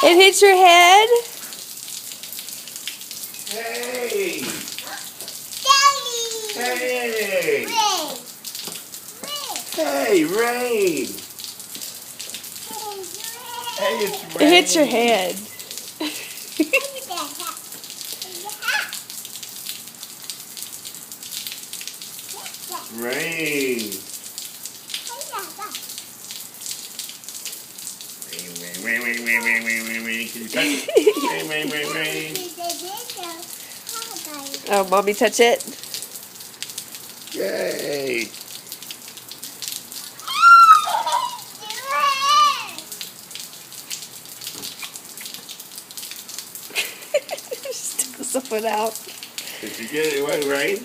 It hits your head? Hey! Daddy! Hey! Ray! Hey, Ray! Hey, it's Ray! It hits your head. Ray! Ray. Can you touch it? Ray. Oh, mommy touch it? Yay! Stick the foot out. Did you get it? What, Ray?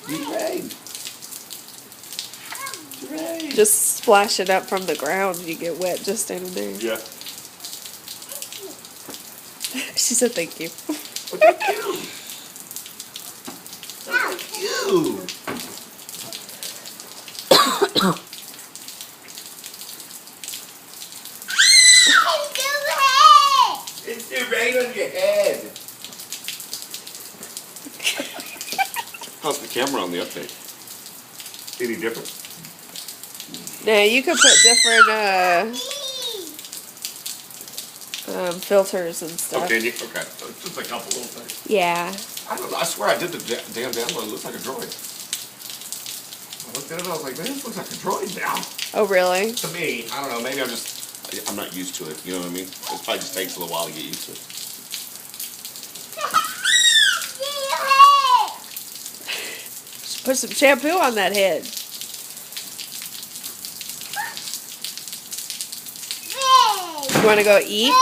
Ray. Ray. Just splash it up from the ground and you get wet just standing there. Yeah. She said thank you. Thank you. Thank you. It's the rain on your head. How's the camera on the update? Any different? Now you could put different filters and stuff. Okay, okay. So it's just a couple little things. Yeah. I don't know. I swear I did the damn download. It looks like a droid. I looked at it. I was like, man, this looks like a droid now. Oh, really? To me, I don't know. Maybe I'm not used to it. You know what I mean? It probably just takes a little while to get used to it. Just put some shampoo on that head. You want to go eat?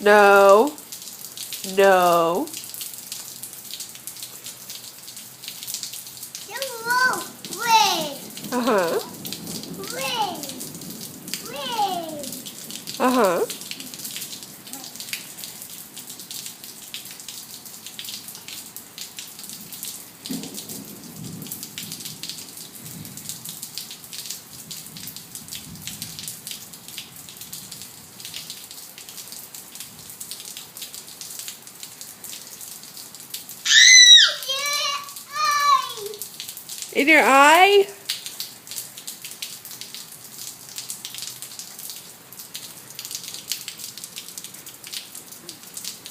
No. No. Uh-huh. Uh-huh. In your eye?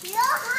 Your